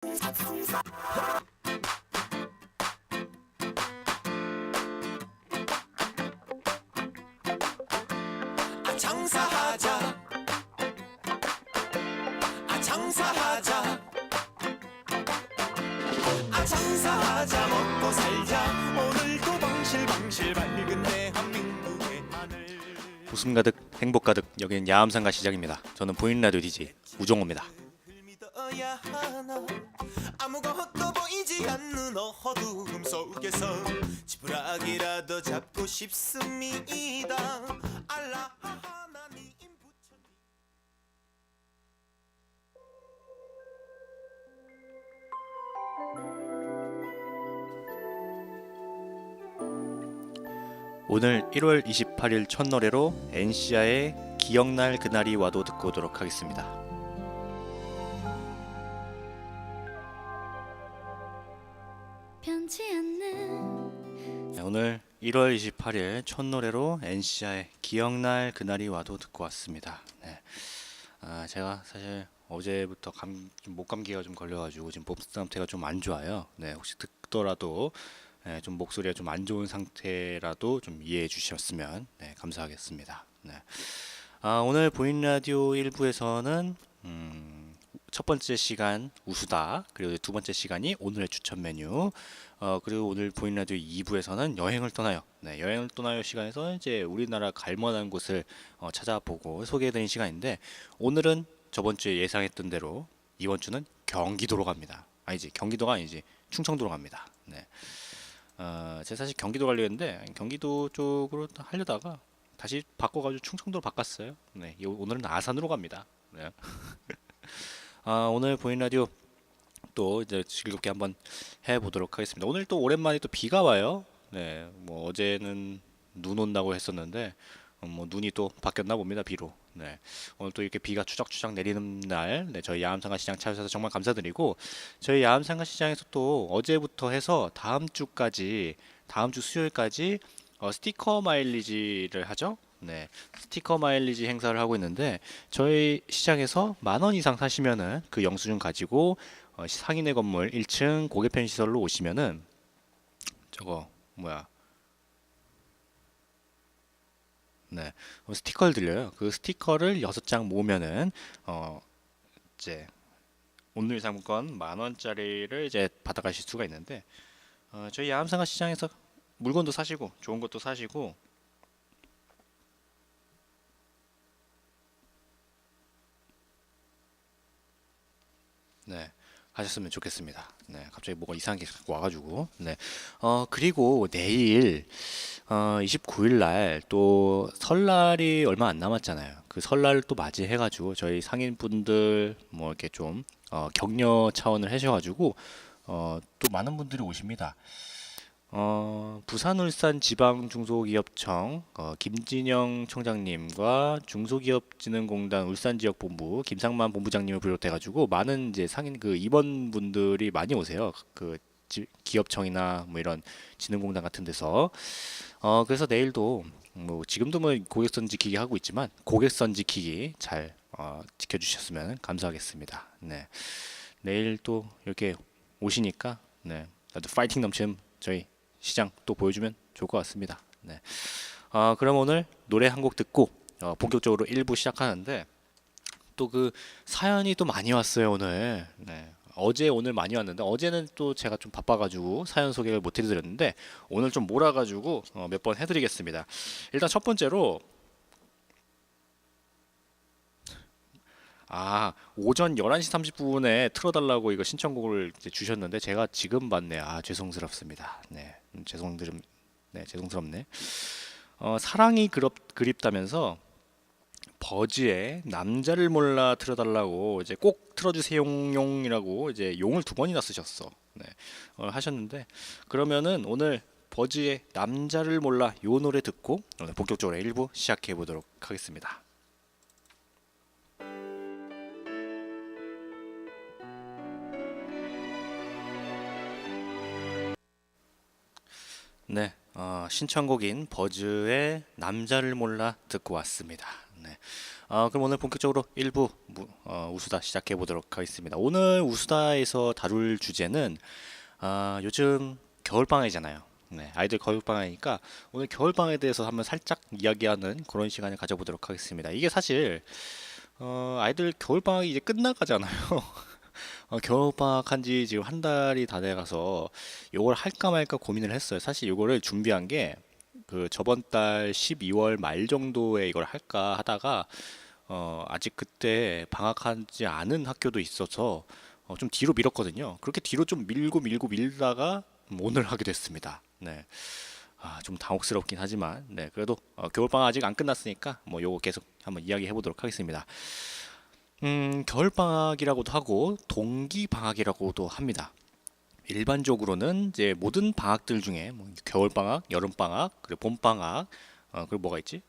장사하자 장사하자 장사하자 먹고 살자 오늘도 방실방실 밝은 대한민국의 하늘. 웃음 가득 행복 가득 여기는 야암상가 시장입니다. 저는 보이는 라디오 DJ 우종호입니다. 믿어야 하나 아무것도 보이지 않는 어두움 속에서 지푸라기라도 잡고 싶습니다. 알라 하나님 부처님. 오늘 1월 28일 첫 노래로 엔시아의 기억날 그날이 와도 듣고 오도록 하겠습니다. 변치 않는 네, 오늘 1월 28일 첫 노래로 엔시아의 기억날 그날이 와도 듣고 왔습니다. 네. 제가 사실 어제부터 목감기가 좀 걸려가지고 지금 몸 상태가 좀 안 좋아요. 네, 혹시 듣더라도 좀 목소리가 좀 안 좋은 상태라도 좀 이해해 주셨으면 감사하겠습니다. 네. 오늘 보이는 라디오 1부에서는 첫 번째 시간 우수다, 그리고 두 번째 시간이 오늘의 추천 메뉴, 그리고 오늘 보이는 라디오 2부에서는 여행을 떠나요. 네, 여행을 떠나요 시간에서 이제 우리나라 갈만한 곳을 찾아보고 소개해드리는 시간인데, 오늘은 저번 주에 예상했던 대로 이번 주는 경기도로 갑니다. 경기도가 아니지, 충청도로 갑니다. 네. 제가 사실 경기도 가려고 했는데 경기도 쪽으로 하려다가 다시 바꿔가지고 충청도로 바꿨어요. 네, 오늘은 아산으로 갑니다. 네. 오늘 보이는 라디오 또 이제 즐겁게 한번 해보도록 하겠습니다. 오늘 또 오랜만에 또 비가 와요. 네, 뭐 어제는 눈 온다고 했었는데 뭐 눈이 또 바뀌었나 봅니다, 비로. 네, 오늘 또 이렇게 비가 추적추적 내리는 날, 네, 저희 야암상가 시장 찾아주셔서 정말 감사드리고, 저희 야암상가 시장에서 또 어제부터 해서 다음 주 수요일까지 스티커 마일리지를 하죠. 네, 스티커 마일리지 행사를 하고 있는데, 저희 시장에서 10,000원 이상 사시면은 그 영수증 가지고 상인의 건물 1층 고객편 시설로 오시면은 네, 스티커를 드려요. 그 스티커를 6장 모으면은 이제 오늘 상품권 10,000원짜리를 이제 받아가실 수가 있는데, 저희 야암상가 시장에서 물건도 사시고 좋은 것도 사시고, 네, 하셨으면 좋겠습니다. 네, 갑자기 뭐가 이상하게 와가지고. 네, 그리고 내일 29일 날 또 설날이 얼마 안 남았잖아요. 그 설날을 또 맞이해가지고 저희 상인분들 뭐 이렇게 좀 격려 차원을 하셔가지고 또 많은 분들이 오십니다. 부산 울산 지방중소기업청 김진영 청장님과 중소기업진흥공단 울산지역본부 김상만 본부장님을 비롯해가지고 많은 이제 상인 그 임원분들이 많이 오세요. 그 기업청이나 뭐 이런 진흥공단 같은 데서. 그래서 내일도 뭐 지금도 뭐 고객선 지키기 하고 있지만 고객선 지키기 잘 지켜주셨으면 감사하겠습니다. 네, 내일 또 이렇게 오시니까 네, 아주 파이팅 넘치는 저희 시장 또 보여주면 좋을 것 같습니다. 네. 그럼 오늘 노래 한 곡 듣고 본격적으로 1부 시작하는데, 또 그 사연이 또 많이 왔어요 오늘. 네. 어제 오늘 많이 왔는데, 어제는 또 제가 좀 바빠가지고 사연 소개를 못 해드렸는데 오늘 좀 몰아가지고 몇 번 해드리겠습니다. 일단 첫 번째로 오전 11시 30분에 틀어달라고 이거 신청곡을 이제 주셨는데 제가 지금 봤네요. 죄송스럽습니다. 네, 죄송스럽네. 사랑이 그립다면서 버즈의 남자를 몰라 틀어달라고 이제 꼭 틀어주세요 용이라고 이제 용을 2번이나 쓰셨어. 네, 하셨는데, 그러면은 오늘 버즈의 남자를 몰라 요 노래 듣고 오늘 본격적으로 1부 시작해 보도록 하겠습니다. 네, 신청곡인 버즈의 남자를 몰라 듣고 왔습니다. 네, 그럼 오늘 본격적으로 1부 우수다 시작해 보도록 하겠습니다. 오늘 우수다에서 다룰 주제는 요즘 겨울방학이잖아요. 네, 아이들 겨울방학이니까 오늘 겨울방학에 대해서 한번 살짝 이야기하는 그런 시간을 가져보도록 하겠습니다. 이게 사실 아이들 겨울방학이 이제 끝나가잖아요. 겨울방학 한지 지금 한 달이 다 돼가서 요걸 할까 말까 고민을 했어요. 사실 요거를 준비한 게 그 저번 달 12월 말 정도에 이걸 할까 하다가 아직 그때 방학하지 않은 학교도 있어서 좀 뒤로 미뤘거든요. 그렇게 뒤로 좀 밀고 밀다가 오늘 하게 됐습니다. 네. 좀 당혹스럽긴 하지만 네, 그래도 겨울방학 아직 안 끝났으니까 뭐 요거 계속 한번 이야기해 보도록 하겠습니다. 겨울방학이라고도 하고 동기방학이라고도 합니다. 일반적으로는 이제 모든 방학들 중에 뭐 겨울방학, 여름방학, 그리고 봄방학, 그리고 뭐가 있지?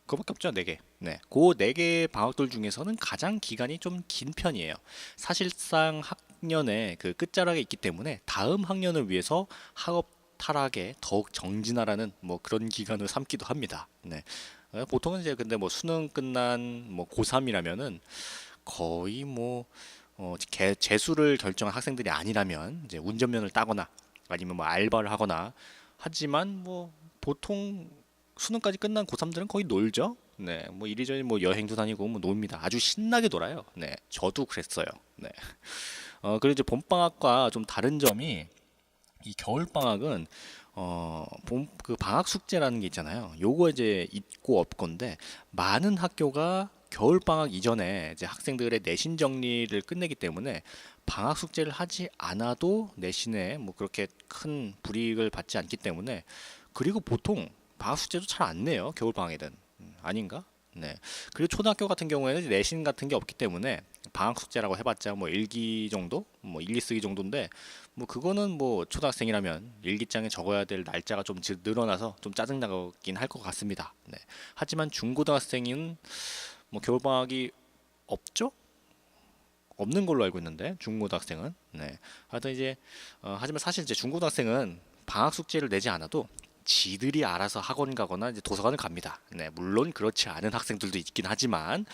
그거밖에 없죠, 네 개. 네, 그 네 개 방학들 중에서는 가장 기간이 좀 긴 편이에요. 사실상 학년의 그 끝자락에 있기 때문에 다음 학년을 위해서 학업 타락에 더욱 정진하라는 뭐 그런 기간을 삼기도 합니다. 네, 보통은 이제 근데 뭐 수능 끝난 뭐 고3이라면은 거의 뭐 재수를 결정한 학생들이 아니라면 이제 운전면을 따거나 아니면 뭐 알바를 하거나 하지만 뭐 보통 수능까지 끝난 고3들은 거의 놀죠. 네, 뭐 이리저리 뭐 여행도 다니고 뭐 놉니다. 아주 신나게 놀아요. 네, 저도 그랬어요. 네. 그리고 이제 봄방학과 좀 다른 점이 이 겨울방학은 그 방학 숙제라는 게 있잖아요. 요거 이제 있고 없건데 많은 학교가 겨울방학 이전에 이제 학생들의 내신 정리를 끝내기 때문에 방학 숙제를 하지 않아도 내신에 뭐 그렇게 큰 불이익을 받지 않기 때문에 그리고 보통 방학 숙제도 잘 안 내요. 겨울방학에는 아닌가? 네. 그리고 초등학교 같은 경우에는 내신 같은 게 없기 때문에 방학 숙제라고 해봤자 뭐 일기 정도, 뭐 일기 쓰기 정도인데 뭐 그거는 뭐 초등학생이라면 일기장에 적어야 될 날짜가 좀 늘어나서 좀 짜증나긴 할 것 같습니다. 네. 하지만 중고등학생은 뭐 겨울방학이 없죠? 없는 걸로 알고 있는데 중고등학생은 네. 하여튼 이제 하지만 사실 이제 중고등학생은 방학 숙제를 내지 않아도 지들이 알아서 학원 가거나 이제 도서관을 갑니다. 네, 물론 그렇지 않은 학생들도 있긴 하지만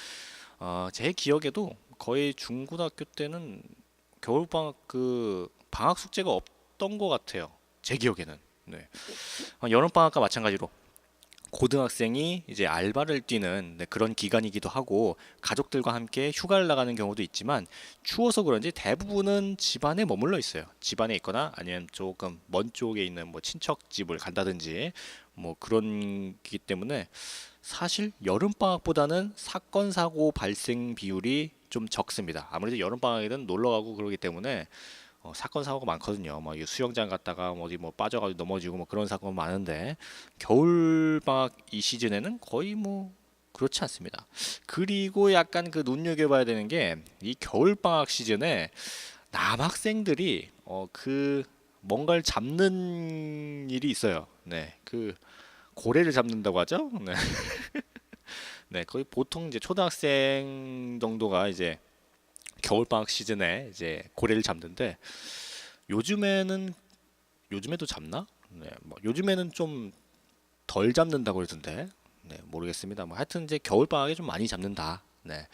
제 기억에도 거의 중고등학교 때는 겨울방학 그 방학 숙제가 없던 것 같아요. 제 기억에는. 네. 여름방학과 마찬가지로 고등학생이 이제 알바를 뛰는 네, 그런 기간이기도 하고 가족들과 함께 휴가를 나가는 경우도 있지만 추워서 그런지 대부분은 집안에 머물러 있어요. 집안에 있거나 아니면 조금 먼 쪽에 있는 뭐 친척 집을 간다든지 뭐 그런 기 때문에 사실 여름방학보다는 사건 사고 발생 비율이 좀 적습니다. 아무래도 여름방학에는 놀러 가고 그러기 때문에 사건 사고가 많거든요. 뭐 수영장 갔다가 어디 뭐 빠져가지고 넘어지고 뭐 그런 사고가 많은데 겨울 방학 이 시즌에는 거의 뭐 그렇지 않습니다. 그리고 약간 그 눈여겨봐야 되는 게 이 겨울 방학 시즌에 남학생들이 그 뭔가를 잡는 일이 있어요. 네, 그 고래를 잡는다고 하죠. 네, 네, 거의 보통 이제 초등학생 정도가 이제 겨울방학 시즌에 이제 고래를 잡는데 요즘에는 요즘에도 잡나? 네, 뭐 요즘에는 좀 덜 잡는다고 그러던데 네, 모르겠습니다. 뭐 하여튼 이제 겨울방학에 좀 많이 잡는다. 네.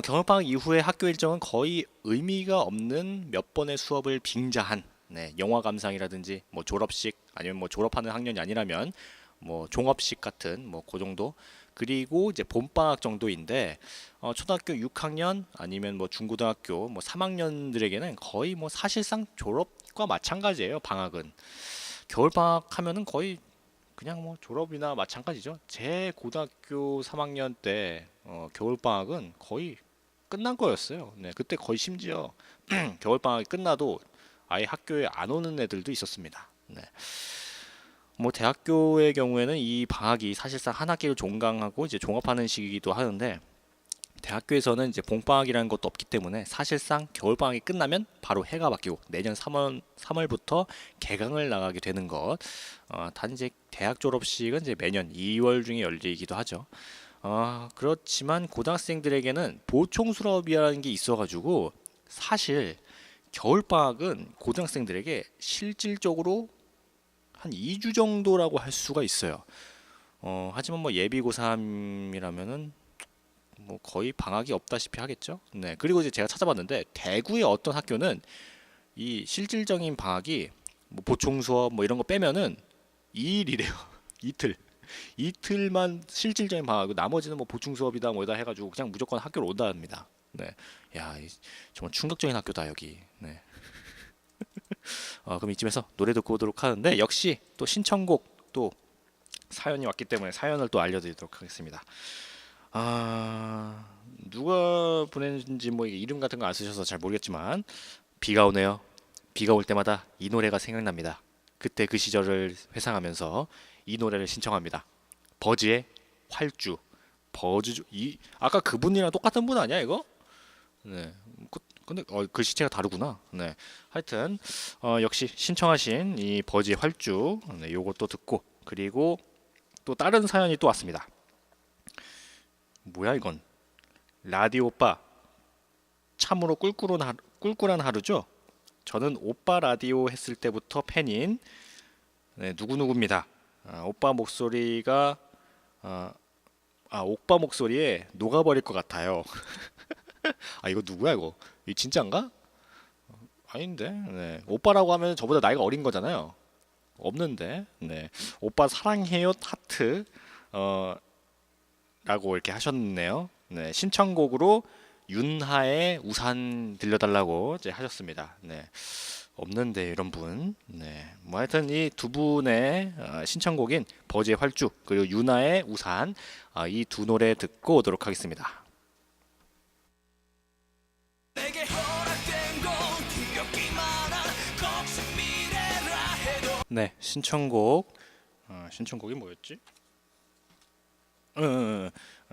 겨울방학 이후에 학교 일정은 거의 의미가 없는 몇 번의 수업을 빙자한 네, 영화 감상이라든지 뭐 졸업식 아니면 뭐 졸업하는 학년이 아니라면 뭐 종업식 같은 뭐 그 정도 그리고 이제 봄방학 정도인데 초등학교 6학년 아니면 뭐 중고등학교 뭐 3학년들에게는 거의 뭐 사실상 졸업과 마찬가지예요. 방학은 겨울방학 하면은 거의 그냥 뭐 졸업이나 마찬가지죠. 제 고등학교 3학년 때 겨울방학은 거의 끝난 거였어요. 네, 그때 거의 심지어 겨울방학이 끝나도 아예 학교에 안 오는 애들도 있었습니다. 네. 뭐 대학교의 경우에는 이 방학이 사실상 한 학기를 종강하고 이제 종합하는 시기이기도 하는데 대학교에서는 이제 봄방학이라는 것도 없기 때문에 사실상 겨울방학이 끝나면 바로 해가 바뀌고 내년 3월부터 개강을 나가게 되는 것. 단 이제 대학 졸업식은 이제 매년 2월 중에 열리기도 하죠. 그렇지만 고등학생들에게는 보충 수업이라는 게 있어가지고 사실 겨울방학은 고등학생들에게 실질적으로 한 2주 정도라고 할 수가 있어요. 하지만 뭐 예비 고3이라면은 뭐 거의 방학이 없다시피 하겠죠. 네. 그리고 이제 제가 찾아봤는데 대구의 어떤 학교는 이 실질적인 방학이 뭐 보충 수업 뭐 이런 거 빼면은 2일이래요. 이틀. 이틀만 실질적인 방학이고 나머지는 뭐 보충 수업이다 뭐다 해가지고 그냥 무조건 학교를 온다 합니다. 네. 야, 정말 충격적인 학교다 여기. 네. 그럼 이쯤에서 노래 듣고 오도록 하는데 역시 또 신청곡 또 사연이 왔기 때문에 사연을 또 알려드리도록 하겠습니다. 누가 보냈는지 뭐 이름 같은 거 안 쓰셔서 잘 모르겠지만 비가 오네요. 비가 올 때마다 이 노래가 생각납니다. 그때 그 시절을 회상하면서 이 노래를 신청합니다. 버즈의 활주. 버즈 이 아까 그분이랑 똑같은 분 아니야 이거? 네. 근데 글씨체가 다르구나. 네. 하여튼 역시 신청하신 이 버즈의 활주. 네, 요것도 듣고 그리고 또 다른 사연이 또 왔습니다. 뭐야 이건? 라디오 오빠 참으로 꿀꿀한 하루죠. 저는 오빠 라디오 했을 때부터 팬인 누구누구입니다. 오빠 목소리가 오빠 목소리에 녹아버릴 것 같아요. 이거 누구야 이거? 이 진짜인가? 아닌데. 네. 오빠라고 하면 저보다 나이가 어린 거잖아요. 없는데. 네. 오빠 사랑해요 하트 라고 이렇게 하셨네요. 네. 신청곡으로 윤하의 우산 들려달라고 이제 하셨습니다. 네. 없는데 이런 분. 네. 뭐 하여튼 이 두 분의 신청곡인 버즈의 활주 그리고 윤하의 우산 이 두 노래 듣고 오도록 하겠습니다. 네, 신청곡이 뭐였지?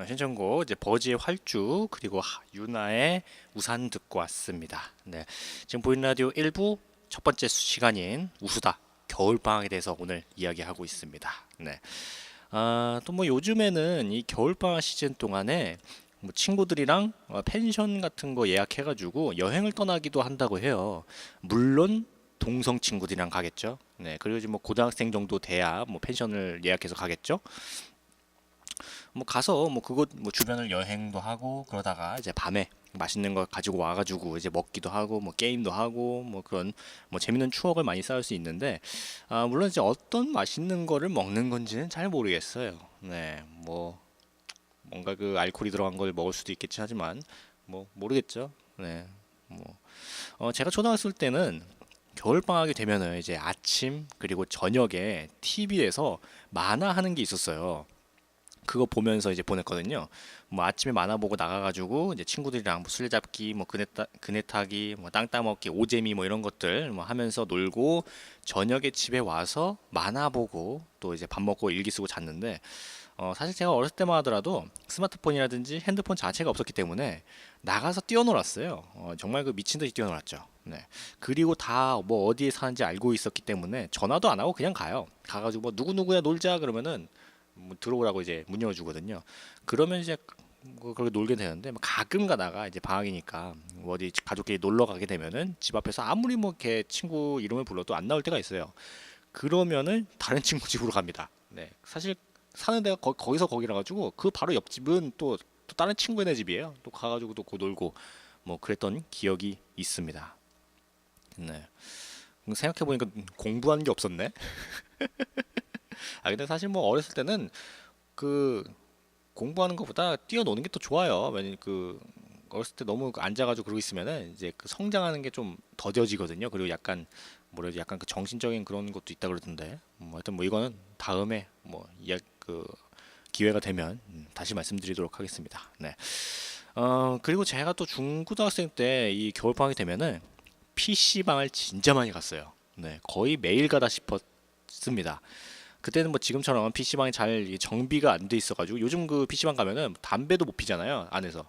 신청곡 이제 버즈의 활주 그리고 윤하의 우산 듣고 왔습니다. 네, 지금 보이는 라디오 1부 첫 번째 시간인 우수다 겨울방학에 대해서 오늘 이야기하고 있습니다. 네, 또 뭐 요즘에는 이 겨울방학 시즌 동안에 뭐 친구들이랑 펜션 같은 거 예약해가지고 여행을 떠나기도 한다고 해요. 물론 동성 친구들이랑 가겠죠. 네, 그리고 이제 뭐 고등학생 정도 돼야 뭐 펜션을 예약해서 가겠죠. 뭐 가서 뭐 그곳 뭐 주변을 여행도 하고 그러다가 이제 밤에 맛있는 거 가지고 와가지고 이제 먹기도 하고 뭐 게임도 하고 뭐 그런 뭐 재밌는 추억을 많이 쌓을 수 있는데 물론 이제 어떤 맛있는 거를 먹는 건지는 잘 모르겠어요. 네, 뭐 뭔가 그 알코올이 들어간 걸 먹을 수도 있겠지 하지만 뭐 모르겠죠. 네, 뭐 제가 초등학생 때는 겨울 방학이 되면은 이제 아침 그리고 저녁에 TV에서 만화 하는 게 있었어요. 그거 보면서 이제 보냈거든요. 뭐 아침에 만화 보고 나가가지고 이제 친구들이랑 뭐 술잡기, 뭐 그네 타기, 뭐 땅 따먹기, 오재미 뭐 이런 것들 뭐 하면서 놀고 저녁에 집에 와서 만화 보고 또 이제 밥 먹고 일기 쓰고 잤는데 사실 제가 어렸을 때만 하더라도 스마트폰이라든지 핸드폰 자체가 없었기 때문에 나가서 뛰어놀았어요. 정말 그 미친 듯이 뛰어놀았죠. 네. 그리고 다 뭐 어디에 사는지 알고 있었기 때문에 전화도 안 하고 그냥 가요. 가가지고 뭐 누구누구야 놀자 그러면은 뭐 들어오라고 이제 문 열어주거든요. 그러면 이제 뭐 그렇게 놀게 되는데 뭐 가끔 가다가 이제 방학이니까 뭐 어디 가족끼리 놀러 가게 되면은 집 앞에서 아무리 뭐 걔 친구 이름을 불러도 안 나올 때가 있어요. 그러면은 다른 친구 집으로 갑니다. 네. 사실 사는 데가 거기서 거기라 가지고 그 바로 옆집은 또 다른 친구네 집이에요. 또 가가지고 또 놀고 뭐 그랬던 기억이 있습니다. 네. 생각해 보니까 공부하는 게 없었네. 근데 사실 뭐 어렸을 때는 그 공부하는 것보다 뛰어노는 게 더 좋아요. 왜냐면 그 어렸을 때 너무 앉아가지고 그러고 있으면은 이제 그 성장하는 게 좀 더뎌지거든요. 그리고 약간 뭐라지 약간 그 정신적인 그런 것도 있다 그러던데. 하여튼 뭐 이거는 다음에 뭐 그 기회가 되면 다시 말씀드리도록 하겠습니다. 네. 그리고 제가 또 중고등학생 때 이 겨울방학이 되면은 PC방을 진짜 많이 갔어요. 네. 거의 매일 가다 싶었습니다. 그때는 뭐 지금처럼 PC방이 잘 정비가 안 돼 있어가지고 요즘 그 PC방 가면은 담배도 못 피잖아요. 안에서.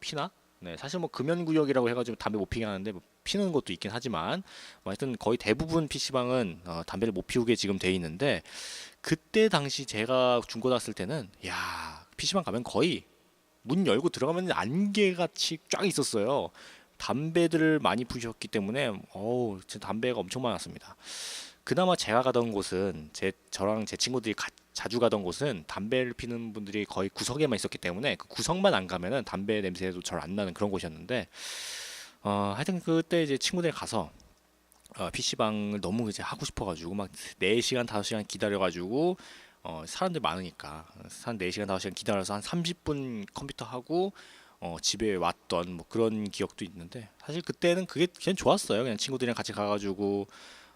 피나? 네. 사실 뭐 금연구역이라고 해가지고 담배 못 피게 하는데 뭐 피는 것도 있긴 하지만 뭐 하여튼 거의 대부분 PC방은 담배를 못 피우게 지금 돼 있는데 그때 당시 제가 중고등학생 때는 야 PC방 가면 거의 문 열고 들어가면 안개같이 쫙 있었어요. 담배들을 많이 피우셨기 때문에 진짜 담배가 엄청 많았습니다. 그나마 제가 가던 곳은 저랑 제 친구들이 자주 가던 곳은 담배를 피는 분들이 거의 구석에만 있었기 때문에 그 구석만 안 가면은 담배 냄새도 잘 안 나는 그런 곳이었는데 하여튼 그때 이제 친구들 가서 PC방을 너무 이제 하고 싶어가지고 막 4시간 5시간 기다려가지고 사람들 많으니까 한 4시간 5시간 기다려서 한 30분 컴퓨터 하고 집에 왔던 뭐 그런 기억도 있는데 사실 그때는 그게 그냥 좋았어요. 그냥 친구들이랑 같이 가가지고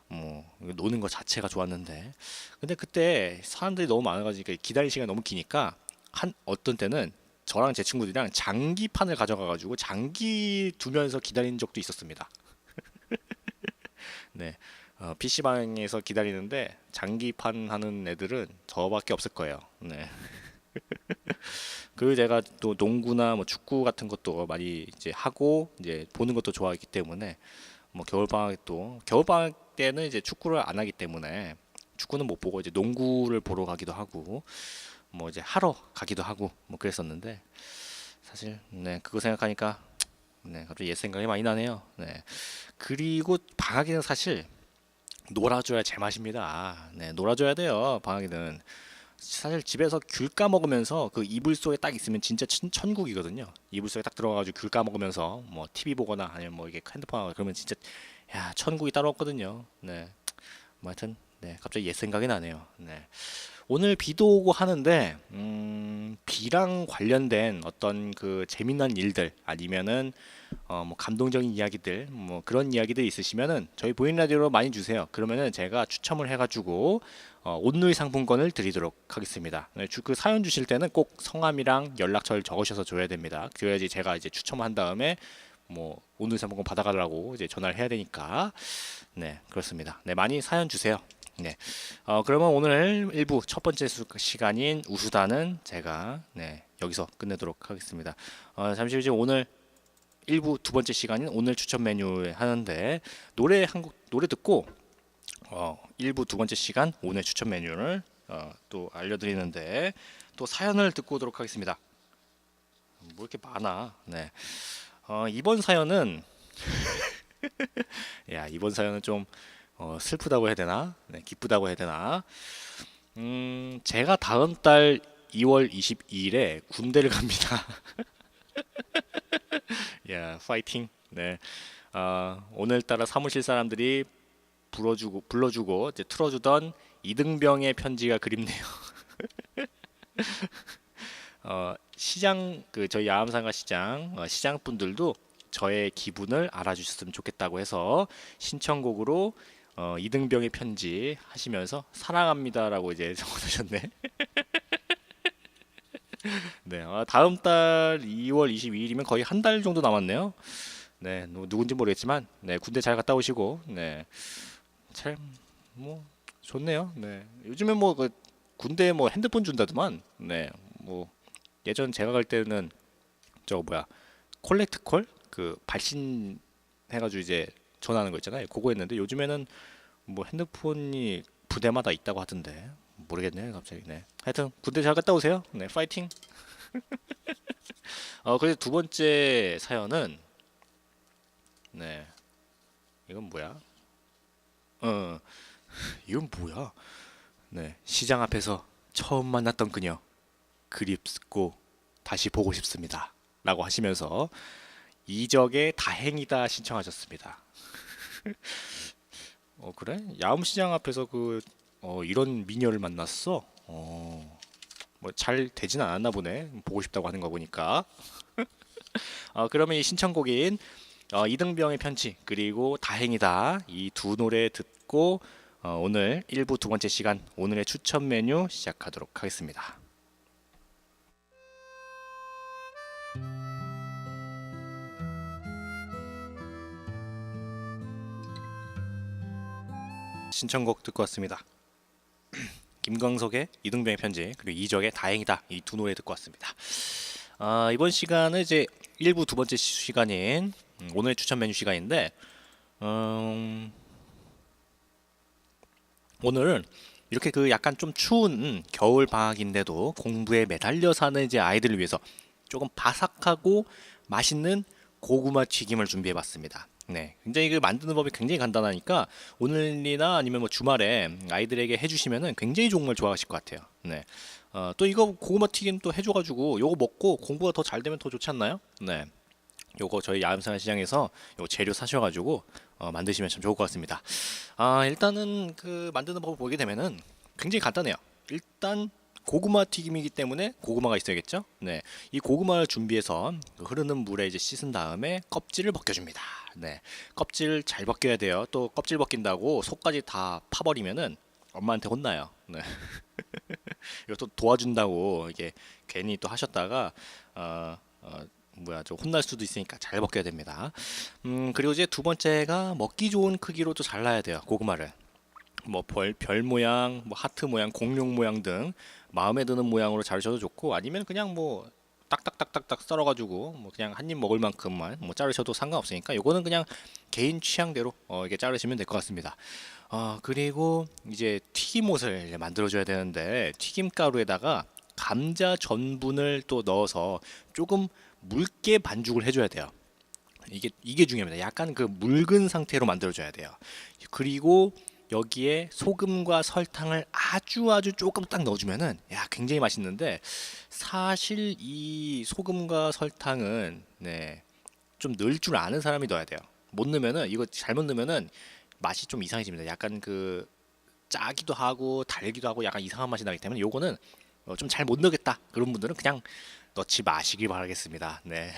뭐 노는 거 자체가 좋았는데 근데 그때 사람들이 너무 많아가지고 기다릴 시간이 너무 기니까 한 어떤 때는 저랑 제 친구들이랑 장기판을 가져가가지고 장기 두면서 기다린 적도 있었습니다. 네, PC방에서 기다리는데 장기판 하는 애들은 저밖에 없을 거예요. 네. 그리고 제가 또 농구나 뭐 축구 같은 것도 많이 이제 하고 이제 보는 것도 좋아하기 때문에 뭐 겨울방학 때는 이제 축구를 안 하기 때문에 축구는 못 보고 이제 농구를 보러 가기도 하고 뭐 이제 하러 가기도 하고 뭐 그랬었는데 사실 네 그거 생각하니까 네 갑자기 옛 생각이 많이 나네요. 네 그리고 방학에는 사실 놀아줘야 제맛입니다. 네 놀아줘야 돼요. 방학에는 사실 집에서 귤 까먹으면서 그 이불 속에 딱 있으면 진짜 천국이거든요. 이불 속에 딱 들어가가지고 귤 까먹으면서 뭐 TV 보거나 아니면 뭐 이게 핸드폰 하거나 그러면 진짜 야 천국이 따로 없거든요. 네, 뭐 하여튼 네 갑자기 옛 생각이 나네요. 네. 오늘 비도 오고 하는데 비랑 관련된 어떤 그 재미난 일들 아니면은 뭐 감동적인 이야기들 뭐 그런 이야기들 있으시면은 저희 보이는 라디오로 많이 주세요. 그러면은 제가 추첨을 해가지고 온누리 상품권을 드리도록 하겠습니다. 네, 그 사연 주실 때는 꼭 성함이랑 연락처를 적으셔서 줘야 됩니다. 그래야지 제가 이제 추첨한 다음에 뭐 온누리 상품권 받아가려고 이제 전화를 해야 되니까 네 그렇습니다. 네 많이 사연 주세요. 네, 그러면 오늘 1부 첫 번째 시간인 우수다는 제가 네 여기서 끝내도록 하겠습니다. 잠시 이제 오늘 1부 두 번째 시간인 오늘 추천 메뉴 하는데 노래 한 곡 노래 듣고 1부 두 번째 시간 오늘 추천 메뉴를 또 알려드리는데 또 사연을 듣고 오도록 하겠습니다. 뭐 이렇게 많아? 네, 이번 사연은 야 이번 사연은 좀 슬프다고 해야 되나? 네, 기쁘다고 해야 되나? 제가 다음 달 2월 22일에 군대를 갑니다. 야, 파이팅. 네. 오늘따라 사무실 사람들이 불러주고 이제 틀어주던 이등병의 편지가 그립네요. 시장 저희 야암상가 시장 시장 분들도 저의 기분을 알아주셨으면 좋겠다고 해서 신청곡으로 이등병의 편지 하시면서 사랑합니다라고 이제 적어주셨네. 네, 다음 달 2월 22일이면 거의 한 달 정도 남았네요. 네, 누군지 모르겠지만, 네, 군대 잘 갔다 오시고, 네, 참, 뭐, 좋네요. 네, 요즘에 뭐, 군대에 뭐 핸드폰 준다더만, 네, 뭐, 예전 제가 갈 때는, 콜렉트 콜? 발신 해가지고 이제 전화하는 거 있잖아요. 그거 했는데, 요즘에는 뭐 핸드폰이 부대마다 있다고 하던데, 모르겠네요, 갑자기. 네. 하여튼 군대 잘 갔다 오세요. 네, 파이팅. 그래서 두 번째 사연은 네, 이건 뭐야? 이건 뭐야? 네, 시장 앞에서 처음 만났던 그녀 그립고 다시 보고 싶습니다.라고 하시면서 이적의 다행이다 신청하셨습니다. 그래? 야음시장 앞에서 이런 미녀를 만났어? 뭐 잘 되진 않았나 보네. 보고 싶다고 하는 거 보니까. 그러면 이 신청곡인 이등병의 편지 그리고 다행이다 이 두 노래 듣고 오늘 1부 두 번째 시간 오늘의 추천 메뉴 시작하도록 하겠습니다. 신청곡 듣고 왔습니다. 김광석의 이등병의 편지 그리고 이적의 다행이다 이 두 노래 듣고 왔습니다. 이번 시간은 이제 1부 두 번째 시간인 오늘의 추천 메뉴 시간인데 오늘은 이렇게 약간 좀 추운 겨울 방학인데도 공부에 매달려 사는 이제 아이들을 위해서 조금 바삭하고 맛있는 고구마 튀김을 준비해봤습니다. 네, 굉장히 그 만드는 법이 굉장히 간단하니까 오늘이나 아니면 뭐 주말에 아이들에게 해주시면은 굉장히 정말 좋아하실 것 같아요. 네, 또 이거 고구마 튀김 또 해줘가지고 요거 먹고 공부가 더 잘 되면 더 좋지 않나요? 네, 요거 저희 야음산 시장에서 요 재료 사셔가지고 만드시면 참 좋을 것 같습니다. 일단은 그 만드는 법을 보게 되면은 굉장히 간단해요. 일단 고구마 튀김이기 때문에 고구마가 있어야겠죠. 네, 이 고구마를 준비해서 그 흐르는 물에 이제 씻은 다음에 껍질을 벗겨줍니다. 네, 껍질 잘 벗겨야 돼요. 또 껍질 벗긴다고 속까지 다 파버리면은 엄마한테 혼나요. 네. 이것도 도와준다고 이게 괜히 또 하셨다가 좀 혼날 수도 있으니까 잘 벗겨야 됩니다. 그리고 이제 두 번째가 먹기 좋은 크기로 또 잘라야 돼요. 고구마를. 뭐 별 모양, 뭐 하트 모양, 공룡 모양 등 마음에 드는 모양으로 자르셔도 좋고, 아니면 그냥 뭐 딱딱딱딱딱 썰어가지고 뭐 그냥 한 입 먹을 만큼만 뭐 자르셔도 상관없으니까 이거는 그냥 개인 취향대로 이렇게 자르시면 될 것 같습니다. 그리고 이제 튀김옷을 이제 만들어줘야 되는데, 튀김가루에다가 감자 전분을 또 넣어서 조금 묽게 반죽을 해줘야 돼요. 이게 중요합니다. 약간 그 묽은 상태로 만들어줘야 돼요. 그리고 여기에 소금과 설탕을 아주 조금 딱 넣어주면은 굉장히 맛있는데, 사실 이 소금과 설탕은 좀 넣을 줄 아는 사람이 넣어야 돼요. 못 넣으면은, 이거 잘못 넣으면은 맛이 좀 이상해집니다. 약간 그 짜기도 하고 달기도 하고 약간 이상한 맛이 나기 때문에 요거는 좀 잘 못 넣겠다 그런 분들은 그냥 넣지 마시길 바라겠습니다. 네.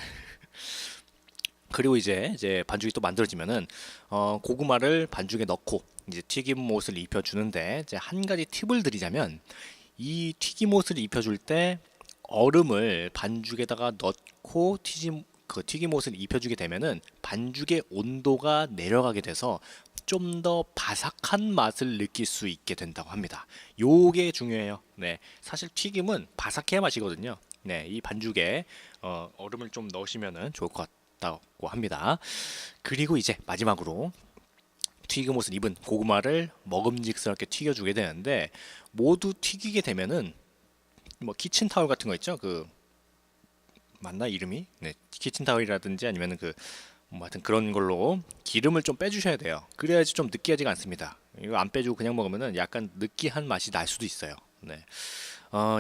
그리고 이제 반죽이 또 만들어지면은 고구마를 반죽에 넣고 이제 튀김옷을 입혀주는데, 이제 한 가지 팁을 드리자면, 이 튀김옷을 입혀줄 때 얼음을 반죽에다가 넣고 튀김옷을 입혀주게 되면은 반죽의 온도가 내려가게 돼서 좀 더 바삭한 맛을 느낄 수 있게 된다고 합니다. 요게 중요해요. 네, 사실 튀김은 바삭해야 맛이거든요. 네, 이 반죽에 얼음을 좀 넣으시면은 좋을 것 같다고 합니다. 그리고 이제 마지막으로 튀김옷을 입은 고구마를 먹음직스럽게 튀겨주게 되는데, 모두 튀기게 되면은 뭐 키친타올 같은 거 있죠? 그 맞나 이름이? 네, 키친타올이라든지 아니면은 뭐 하여튼 그런 걸로 기름을 좀 빼주셔야 돼요. 그래야지 좀 느끼하지가 않습니다. 이거 안 빼주고 그냥 먹으면은 약간 느끼한 맛이 날 수도 있어요. 네,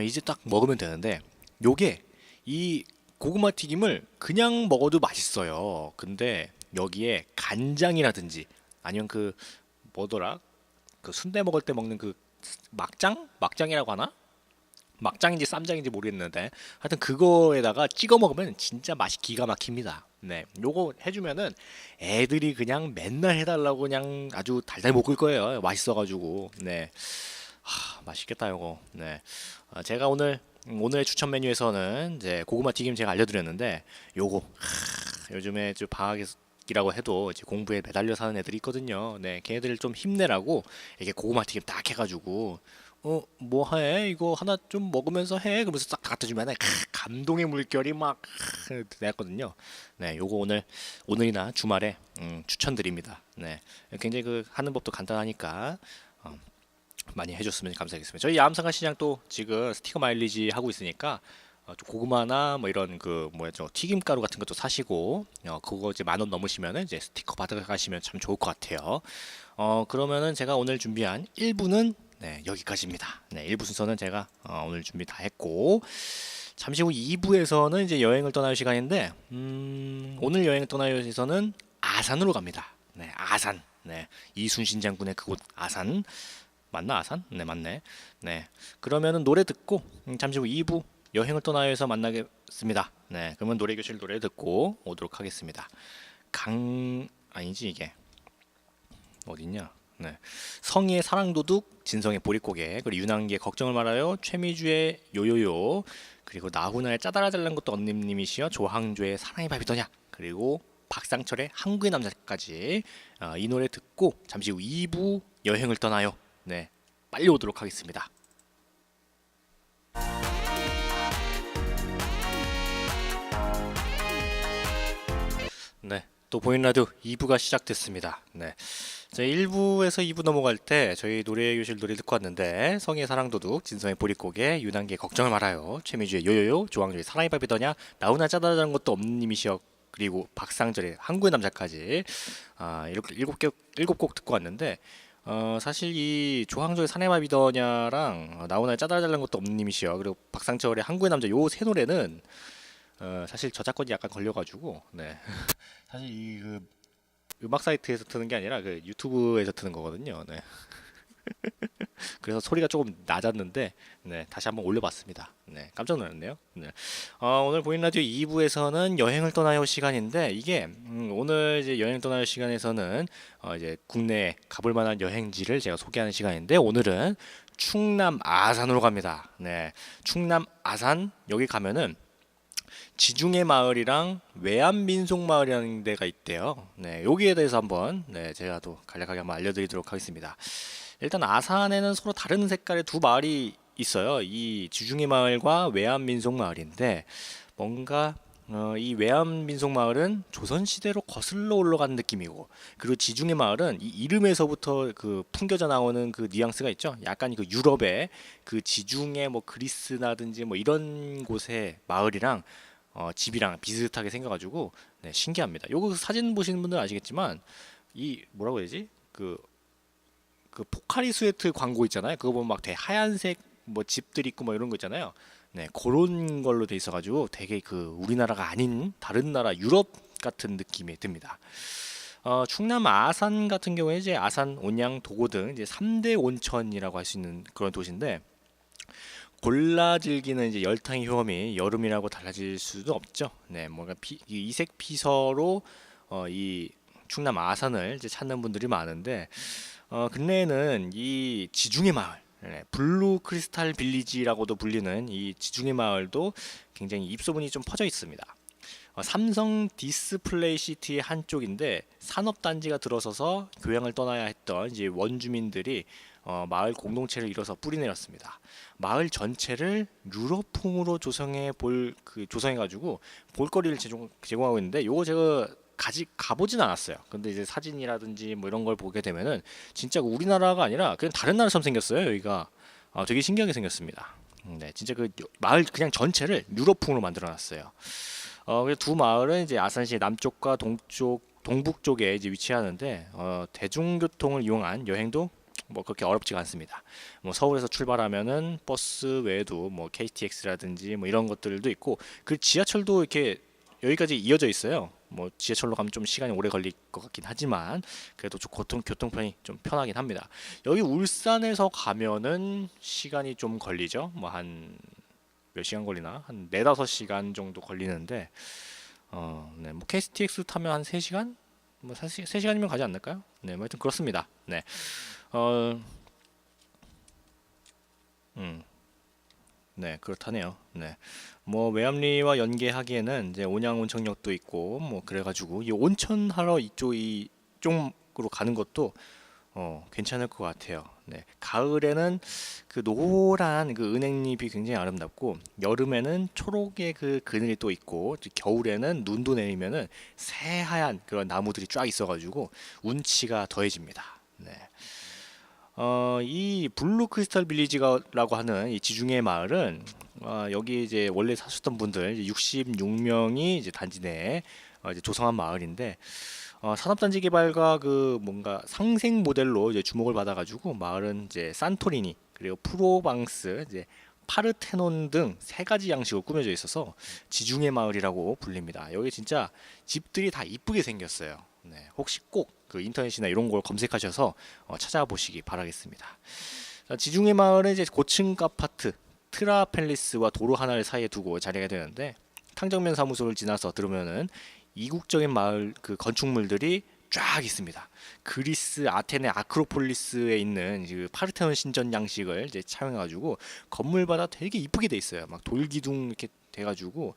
이제 딱 먹으면 되는데, 요게 이 고구마 튀김을 그냥 먹어도 맛있어요. 근데 여기에 간장이라든지 아니면 그 뭐더라? 그 순대 먹을 때 먹는 그 막장이라고 하나? 막장인지 쌈장인지 모르겠는데 하여튼 그거에다가 찍어 먹으면 진짜 맛이 기가 막힙니다. 네, 요거 해주면은 애들이 그냥 맨날 해달라고 그냥 아주 달달 먹을 거예요. 맛있어가지고. 네, 맛있겠다 요거. 네, 제가 오늘의 추천 메뉴에서는 이제 고구마 튀김 제가 알려드렸는데, 요거 요즘에 좀 방학이라고 해도 이제 공부에 매달려 사는 애들이 있거든요. 네, 걔네들 좀 힘내라고 이게 고구마 튀김 딱 해가지고 뭐 해? 이거 하나 좀 먹으면서 해? 그러면서 딱 갖다 주면 감동의 물결이 막 내거든요. 네, 요거 오늘이나 주말에 추천드립니다. 네, 굉장히 그 하는 법도 간단하니까 많이 해줬으면 감사하겠습니다. 저희 야암상가 시장 또 지금 스티커 마일리지 하고 있으니까 좀 고구마나 뭐 이런 그 뭐였죠, 튀김가루 같은 것도 사시고 그거 이제 10,000원 넘으시면은 이제 스티커 받아가시면 참 좋을 것 같아요. 그러면은 제가 오늘 준비한 1부는 여기까지입니다. 네, 1부 순서는 제가 오늘 준비 다 했고, 잠시 후 2부에서는 이제 여행을 떠날 시간인데, 오늘 여행을 떠나요에서는 아산으로 갑니다. 네, 아산. 네, 이순신 장군의 그곳 아산. 맞나 아산? 네, 맞네. 네, 그러면은 노래 듣고 잠시 후 2부 여행을 떠나요에서 만나겠습니다. 네, 그러면 노래교실 노래 듣고 오도록 하겠습니다. 아니지 이게 어딨냐? 네, 성희의 사랑도둑, 진성의 보릿고개, 그리고 윤한기의 걱정을 말아요, 최미주의 요요요, 그리고 나훈아의 짜다라 잘난 것도 언님님이시여, 조항조의 사랑이 밥이더냐, 그리고 박상철의 한국의 남자까지 이 노래 듣고 잠시 후 2부 여행을 떠나요. 네, 빨리 오도록 하겠습니다. 네, 또 보이는 라디오 2부가 시작됐습니다. 네, 자, 1부에서 2부 넘어갈 때 저희 노래교실 노래 듣고 왔는데, 성희의 사랑도둑, 진성의 보릿고개, 윤한기의 걱정을 말아요, 최미주의 요요요, 조항조의 사랑이 밥이더냐, 나훈아 짜다라는 것도 없는 님이시여, 그리고 박상철의 항구의 남자까지 이렇게 일곱 곡 듣고 왔는데 사실 이 조항조의 사내마 비더냐랑 나훈아의 짜다라 잘난 것도 없는 님이시여 그리고 박상철의 항구의 남자 요 세 노래는 사실 저작권이 약간 걸려가지고 네. 사실 이 음악 사이트에서 트는 게 아니라 그 유튜브에서 트는 거거든요. 네. 그래서 소리가 조금 낮았는데 네, 다시 한번 올려봤습니다. 네, 깜짝 놀랐네요. 네. 오늘 보이는 라디오 2부에서는 여행을 떠나요 시간인데 이게 오늘 이제 여행 떠나요 시간에서는 이제 국내에 가볼 만한 여행지를 제가 소개하는 시간인데 오늘은 충남 아산으로 갑니다. 네, 충남 아산 여기 가면은 지중해 마을이랑 외암민속 마을이라는 데가 있대요. 네, 여기에 대해서 한번 네, 제가 또 간략하게 한번 알려드리도록 하겠습니다. 일단 아산에는 서로 다른 색깔의 두 마을이 있어요. 이 지중해 마을과 외암민속 마을인데 뭔가 이 외암민속 마을은 조선시대로 거슬러 올라간 느낌이고 그리고 지중해 마을은 이 이름에서부터 그 풍겨져 나오는 그 뉘앙스가 있죠. 약간 그 유럽의 그 지중해 뭐 그리스라든지 뭐 이런 곳의 마을이랑 집이랑 비슷하게 생겨가지고 네, 신기합니다. 요거 사진 보시는 분들은 아시겠지만 이 뭐라고 해야 되지? 그 포카리 스웨트 광고 있잖아요. 그거 보면 막 되게 하얀색 뭐 집들 있고 뭐 이런 거 있잖아요. 네, 그런 걸로 돼 있어가지고 되게 그 우리나라가 아닌 다른 나라 유럽 같은 느낌이 듭니다. 충남 아산 같은 경우에 이제 아산, 온양, 도고 등 이제 3대 온천이라고 할 수 있는 그런 도시인데 골라 즐기는 이제 열탕의 효험이 여름이라고 달라질 수도 없죠. 네, 뭔가 이색 피서로 이 충남 아산을 이제 찾는 분들이 많은데 근래에는 이 지중해 마을, 네, 블루 크리스탈 빌리지라고도 불리는 이 지중해 마을도 굉장히 입소문이 좀 퍼져 있습니다. 삼성 디스플레이 시티의 한쪽인데 산업단지가 들어서서 교양을 떠나야 했던 이제 원주민들이 마을 공동체를 이뤄서 뿌리내렸습니다. 마을 전체를 유럽풍으로 조성해가지고 볼거리를 제공하고 있는데 요거 제가 가보진 않았어요. 근데 이제 사진이라든지 뭐 이런 걸 보게 되면은 진짜 우리나라가 아니라 그냥 다른 나라처럼 생겼어요. 여기가 되게 신기하게 생겼습니다. 네, 진짜 그 마을 그냥 전체를 유럽풍으로 만들어놨어요. 그래서 두 마을은 이제 아산시 남쪽과 동북 쪽에 이제 위치하는데 대중교통을 이용한 여행도 뭐 그렇게 어렵지가 않습니다. 뭐 서울에서 출발하면은 버스 외에도 뭐 KTX라든지 뭐 이런 것들도 있고 그 지하철도 이렇게 여기까지 이어져 있어요. 뭐 지하철로 가면 좀 시간이 오래 걸릴 것 같긴 하지만 그래도 좀 교통편이 좀 편하긴 합니다. 여기 울산에서 가면은 시간이 좀 걸리죠. 뭐 한 몇 시간 걸리나? 한 4-5시간 정도 걸리는데 네, 뭐 KTX 타면 한 3시간? 뭐 3시간이면 가지 않을까요? 네, 뭐 하여튼 그렇습니다. 네. 네, 그렇다네요. 네. 뭐 외암리와 연계하기에는 이제 온양 온천역도 있고 뭐 그래가지고 이 온천하러 이쪽으로 가는 것도 괜찮을 것 같아요. 네. 가을에는 그 노란 그 은행잎이 굉장히 아름답고 여름에는 초록의 그 그늘이 또 있고 겨울에는 눈도 내리면은 새하얀 그런 나무들이 쫙 있어가지고 운치가 더해집니다. 네. 이 블루 크리스탈 빌리지라고 하는 이 지중해 마을은 여기 이제 원래 사셨던 분들 66명이 이제 단지 내에 이제 조성한 마을인데 산업단지 개발과 그 뭔가 상생 모델로 이제 주목을 받아가지고 마을은 이제 산토리니 그리고 프로방스 이제 파르테논 등 3가지 양식으로 꾸며져 있어서 지중해 마을이라고 불립니다. 여기 진짜 집들이 다 이쁘게 생겼어요. 네, 혹시 꼭 그 인터넷이나 이런 걸 검색하셔서 찾아보시기 바라겠습니다. 지중해 마을은 이제 고층 아파트 트라펠리스와 도로 하나를 사이에 두고 자리가 되는데 탕정면 사무소를 지나서 들으면은 이국적인 마을 그 건축물들이 쫙 있습니다. 그리스 아테네 아크로폴리스에 있는 그 파르테논 신전 양식을 이제 차용해가지고 건물마다 되게 이쁘게 돼 있어요. 막 돌기둥 이렇게 돼가지고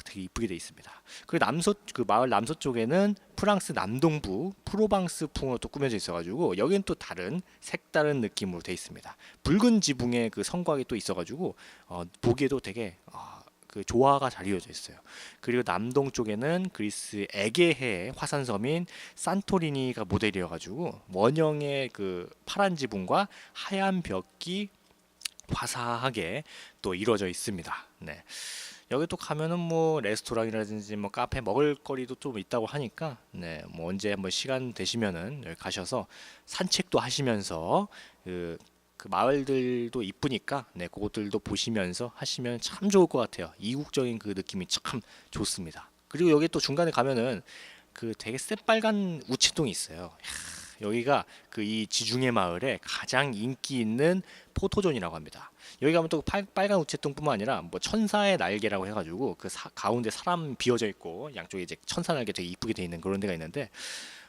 되게 이쁘게 돼 있습니다. 그리고 그 마을 남서쪽에는 프랑스 남동부 프로방스풍으로 또 꾸며져 있어가지고 여기는 또 색다른 느낌으로 돼 있습니다. 붉은 지붕에 그 성곽이 또 있어가지고 보기에도 되게 그 조화가 잘 이루어져 있어요. 그리고 남동 쪽에는 그리스 에게해의 화산섬인 산토리니가 모델이어가지고 원형의 그 파란 지붕과 하얀 벽이 화사하게 또 이루어져 있습니다. 네. 여기 또 가면은 뭐 레스토랑이라든지 뭐 카페 먹을거리도 좀 있다고 하니까 네, 뭐 언제 한번 시간 되시면은 여기 가셔서 산책도 하시면서 그 마을들도 이쁘니까 네, 그것들도 보시면서 하시면 참 좋을 것 같아요. 이국적인 그 느낌이 참 좋습니다. 그리고 여기 또 중간에 가면은 그 되게 새빨간 우체통이 있어요. 여기가 그 이 지중해 마을에 가장 인기 있는 포토존이라고 합니다. 여기 가면 또 빨간 우체통뿐만 아니라 뭐 천사의 날개라고 해가지고 그 가운데 사람 비어져 있고 양쪽에 이제 천사 날개 되게 이쁘게 돼 있는 그런 데가 있는데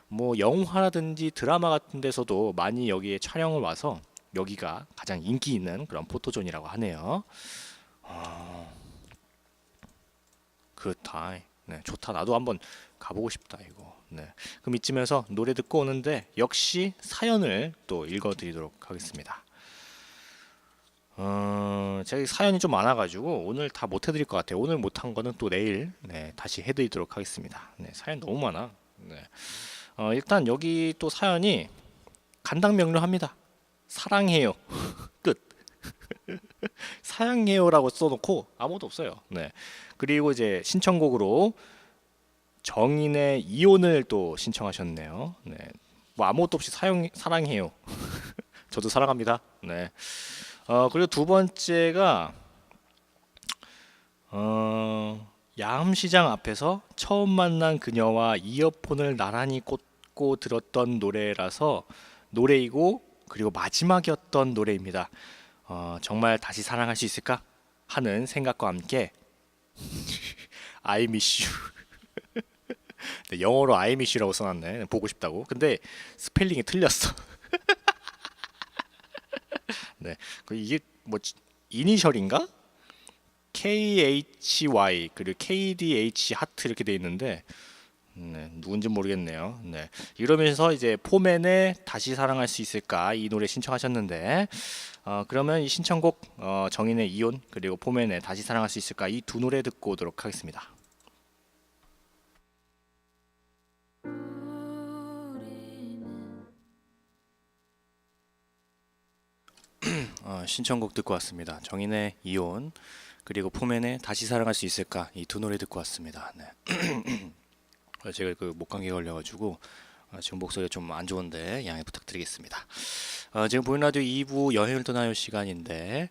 뭐 영화라든지 드라마 같은 데서도 많이 여기에 촬영을 와서 여기가 가장 인기 있는 그런 포토존이라고 하네요. 그렇다. 네, 좋다. 나도 한번 가보고 싶다 이거. 네. 그럼 이쯤에서 노래 듣고 오는데 역시 사연을 또 읽어드리도록 하겠습니다. 제가 사연이 좀 많아가지고 오늘 다 못 해드릴 것 같아요. 오늘 못한 거는 또 내일 네, 다시 해드리도록 하겠습니다. 네, 사연 너무 많아. 네. 일단 여기 또 사연이 간당명료합니다. 사랑해요. 끝. 사랑해요라고 써놓고 아무도 없어요. 네. 그리고 이제 신청곡으로 정인의 이혼을 또 신청하셨네요. 네. 뭐 아무것도 없이 사랑해요. 저도 사랑합니다. 네. 그리고 두 번째가 야암시장 앞에서 처음 만난 그녀와 이어폰을 나란히 꽂고 들었던 노래라서 노래이고 그리고 마지막이었던 노래입니다. 정말 다시 사랑할 수 있을까 하는 생각과 함께 I miss you. 네, 영어로 I miss you라고 써놨네. 보고 싶다고. 근데 스펠링이 틀렸어. 네, 이게 뭐 이니셜인가? KHY 그리고 KDH 하트 이렇게 돼 있는데 네, 누군지 모르겠네요. 네, 이러면서 이제 포맨의 다시 사랑할 수 있을까 이 노래 신청하셨는데 그러면 이 신청곡 정인의 이혼 그리고 포맨의 다시 사랑할 수 있을까 이 두 노래 듣고 오도록 하겠습니다. 신청곡 듣고 왔습니다. 정인의 이혼 그리고 포맨의 다시 사랑할 수 있을까 이 두 노래 듣고 왔습니다. 네. 제가 그 목감기 걸려가지고 지금 목소리가 좀 안 좋은데 양해 부탁드리겠습니다. 지금 보이는 라디오 2부 여행을 떠나요 시간인데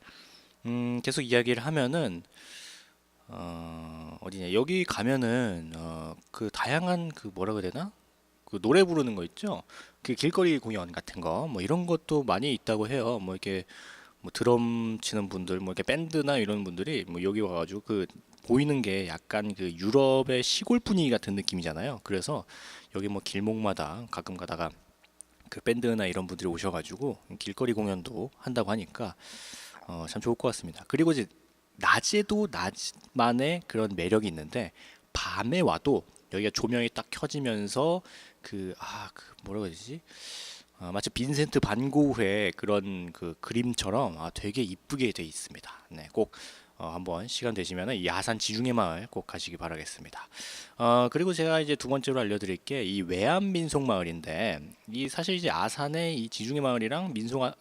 계속 이야기를 하면은 어디냐 여기 가면은 그 다양한 그 뭐라 그래야 되나 그 노래 부르는 거 있죠. 그 길거리 공연 같은 거 뭐 이런 것도 많이 있다고 해요. 뭐 이렇게 뭐 드럼 치는 분들 뭐 이렇게 밴드나 이런 분들이 뭐 여기 와가지고 그 보이는 게 약간 그 유럽의 시골 분위기 같은 느낌이잖아요. 그래서 여기 뭐 길목마다 가끔 가다가 그 밴드나 이런 분들이 오셔가지고 길거리 공연도 한다고 하니까 참 좋을 것 같습니다. 그리고 이제 낮에도 낮만의 그런 매력이 있는데 밤에 와도 여기가 조명이 딱 켜지면서 그 뭐라고 해야 되지? 마치 빈센트 반 고흐의 그런 그 그림처럼 되게 이쁘게 돼 있습니다. 네, 꼭 한번 시간 되시면 이 아산 지중해 마을 꼭 가시기 바라겠습니다. 그리고 제가 이제 두 번째로 알려드릴 게 이 외암 민속 마을인데 이 사실 이제 아산의 이 지중해 마을이랑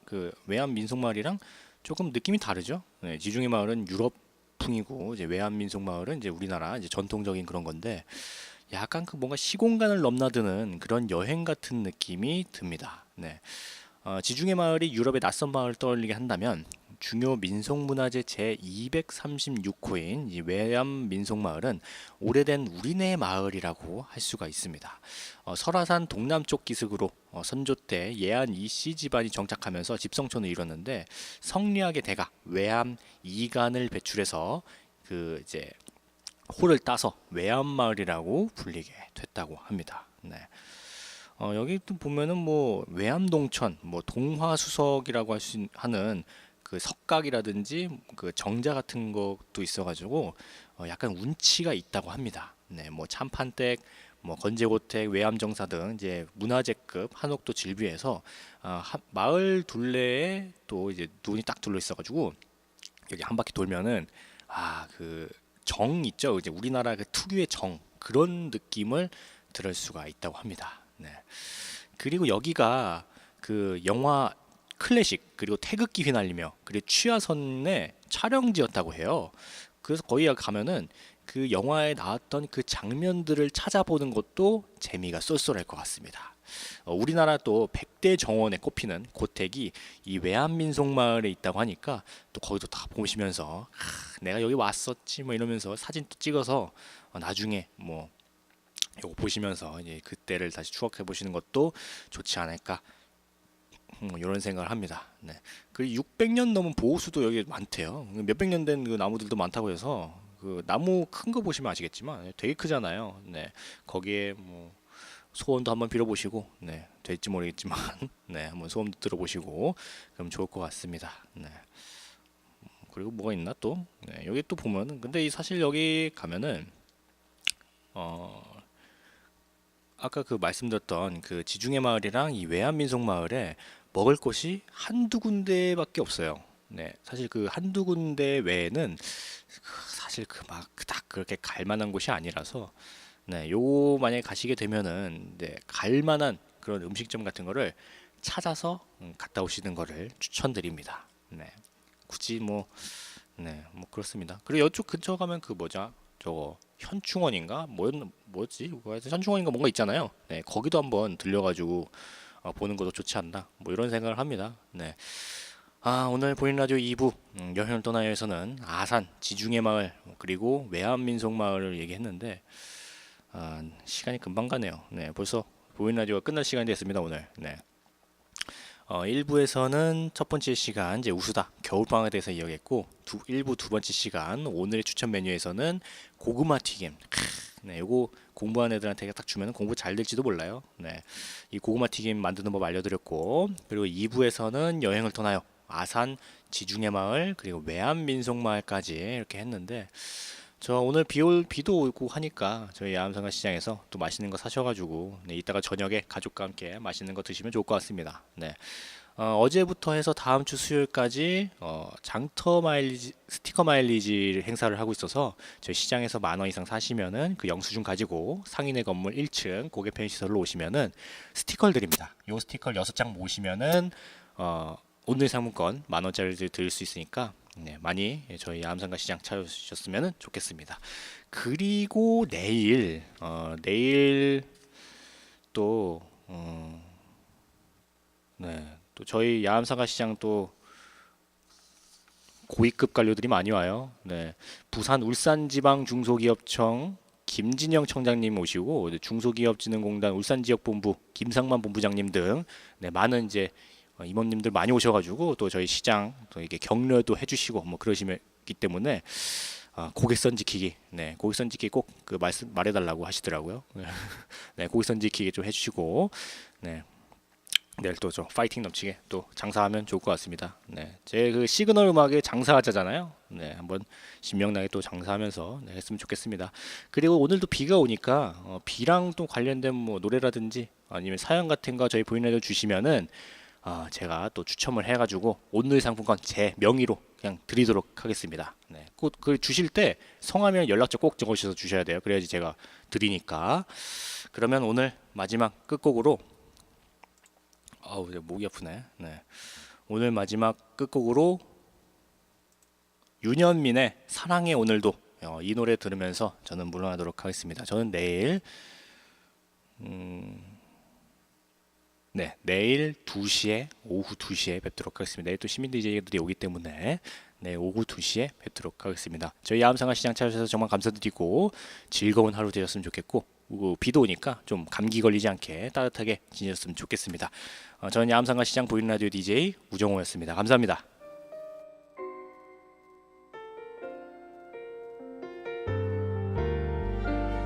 그 외암 민속 마을이랑 조금 느낌이 다르죠. 네, 지중해 마을은 유럽풍이고 이제 외암 민속 마을은 이제 우리나라 이제 전통적인 그런 건데 약간 그 뭔가 시공간을 넘나드는 그런 여행 같은 느낌이 듭니다. 네. 지중해 마을이 유럽의 낯선 마을을 떠올리게 한다면 중요 민속문화재 제236호인 이 외암 민속마을은 오래된 우리네 마을이라고 할 수가 있습니다. 설화산 동남쪽 기슭으로 선조 때 예안 이씨 집안이 정착하면서 집성촌을 이뤘는데 성리학의 대가 외암 이간을 배출해서 그 이제 호를 따서 외암마을이라고 불리게 됐다고 합니다. 네. 여기 또 보면은 뭐 외암동천, 뭐 동화수석이라고 하는 그 석각이라든지 그 정자 같은 것도 있어가지고 약간 운치가 있다고 합니다. 네, 뭐 참판댁, 뭐 건제고택, 외암정사 등 이제 문화재급 한옥도 질비해서 마을 둘레에 또 이제 눈이 딱 둘러 있어가지고 여기 한 바퀴 돌면은 그 정 있죠. 이제 우리나라 그 특유의 정 그런 느낌을 들을 수가 있다고 합니다. 네. 그리고 여기가 그 영화 클래식 그리고 태극기 휘날리며 그리고 취하선의 촬영지였다고 해요. 그래서 거기 가면은 그 영화에 나왔던 그 장면들을 찾아보는 것도 재미가 쏠쏠할 것 같습니다. 우리나라 또 100대 정원에 꼽히는 고택이 이 외암민속마을에 있다고 하니까 또 거기도 다 보시면서 내가 여기 왔었지 뭐 이러면서 사진 또 찍어서 나중에 뭐 이거 보시면서 이제 그때를 다시 추억해 보시는 것도 좋지 않을까 이런 생각을 합니다. 네. 그리고 600년 넘은 보호수도 여기 많대요. 몇백 년 된 그 나무들도 많다고 해서 그 나무 큰 거 보시면 아시겠지만 되게 크잖아요. 네. 거기에 뭐 소원도 한번 빌어보시고, 네, 될지 모르겠지만, 네, 한번 소원도 들어보시고, 그럼 좋을 것 같습니다. 네. 그리고 뭐가 있나 또? 네, 여기 또 보면은, 근데 사실 여기 가면은, 아까 그 말씀드렸던 그 지중해 마을이랑 이 외암민속 마을에 먹을 곳이 한두 군데밖에 없어요. 네, 사실 그 한두 군데 외에는 사실 그 막 딱 그렇게 갈 만한 곳이 아니라서. 네, 요 만약에 가시게 되면은 갈 만한 그런 음식점 같은 거를 찾아서 갔다 오시는 거를 추천드립니다. 네, 굳이 뭐, 네, 뭐 그렇습니다. 그리고 이쪽 근처 가면 그 뭐죠? 저거 현충원인가? 뭐지? 현충원인가 뭔가 있잖아요. 네, 거기도 한번 들려가지고 보는 것도 좋지 않나? 뭐 이런 생각을 합니다. 네. 오늘 보이는 라디오 2부 여행을 떠나요에서는 아산, 지중해 마을 그리고 외암민속 마을을 얘기했는데. 시간이 금방 가네요. 네, 벌써 보이는 라디오가 끝날 시간이 됐습니다. 오늘. 네. 1부에서는 첫 번째 시간 이제 우수다 겨울방학에 대해서 이야기했고 1부 두 번째 시간 오늘의 추천 메뉴에서는 고구마 튀김. 네, 요거 공부하는 애들한테 딱 주면 공부 잘 될지도 몰라요. 네, 이 고구마 튀김 만드는 법 알려드렸고 그리고 2부에서는 여행을 떠나요. 아산, 지중해 마을 그리고 외암민속 마을까지 이렇게 했는데. 저 오늘 비도 오고 하니까 저희 야암상가 시장에서 또 맛있는 거 사셔가지고 네, 이따가 저녁에 가족과 함께 맛있는 거 드시면 좋을 것 같습니다. 네. 어제부터 해서 다음 주 수요일까지 장터 마일리지 스티커 마일리지 행사를 하고 있어서 저희 시장에서 10,000원 이상 사시면은 그 영수증 가지고 상인의 건물 1층 고객 편의시설로 오시면은 스티커를 드립니다. 요 스티커를 6장 모으시면은 오늘 상품권 10,000원짜리를 드릴 수 있으니까 네, 많이 저희 야암상가 시장 찾아주셨으면 좋겠습니다. 그리고 내일 또 네, 또 저희 야암상가 시장 또 고위급 관료들이 많이 와요. 네, 부산 울산지방중소기업청 김진영 청장님 오시고 중소기업진흥공단 울산지역본부 김상만 본부장님 등 네, 많은 이제 임원님들 많이 오셔가지고 또 저희 시장 또 이게 격려도 해주시고 뭐 그러시기 때문에 고객선 지키기, 네, 고객선 지키기 꼭 그 말해달라고 하시더라고요. 네, 고객선 지키기 좀 해주시고, 네, 내일 또 좀 파이팅 넘치게 또 장사하면 좋을 것 같습니다. 네, 제 그 시그널 음악에 장사하자잖아요. 네, 한번 신명나게 또 장사하면서 네, 했으면 좋겠습니다. 그리고 오늘도 비가 오니까 비랑 또 관련된 뭐 노래라든지 아니면 사연 같은 거 저희 보이는 라디오 주시면은. 제가 또 추첨을 해가지고 오늘 상품권 제 명의로 그냥 드리도록 하겠습니다. 네, 꼭 그 주실 때 성함이랑 연락처 꼭 적어주셔서 주셔야 돼요. 그래야지 제가 드리니까. 그러면 오늘 마지막 끝곡으로 목이 아프네. 네, 오늘 마지막 끝곡으로 윤현민의 사랑해 오늘도 이 노래 들으면서 저는 물러나도록 하겠습니다. 저는 내일 네, 내일 2시에 오후 2시에 뵙도록 하겠습니다. 내일 또 시민 DJ들이 오기 때문에 네, 오후 2시에 뵙도록 하겠습니다. 저희 야암상가 시장 찾아주셔서 정말 감사드리고 즐거운 하루 되셨으면 좋겠고 비도 오니까 좀 감기 걸리지 않게 따뜻하게 지내셨으면 좋겠습니다. 저는 야암상가 시장 보이는 라디오 DJ 우정호였습니다. 감사합니다.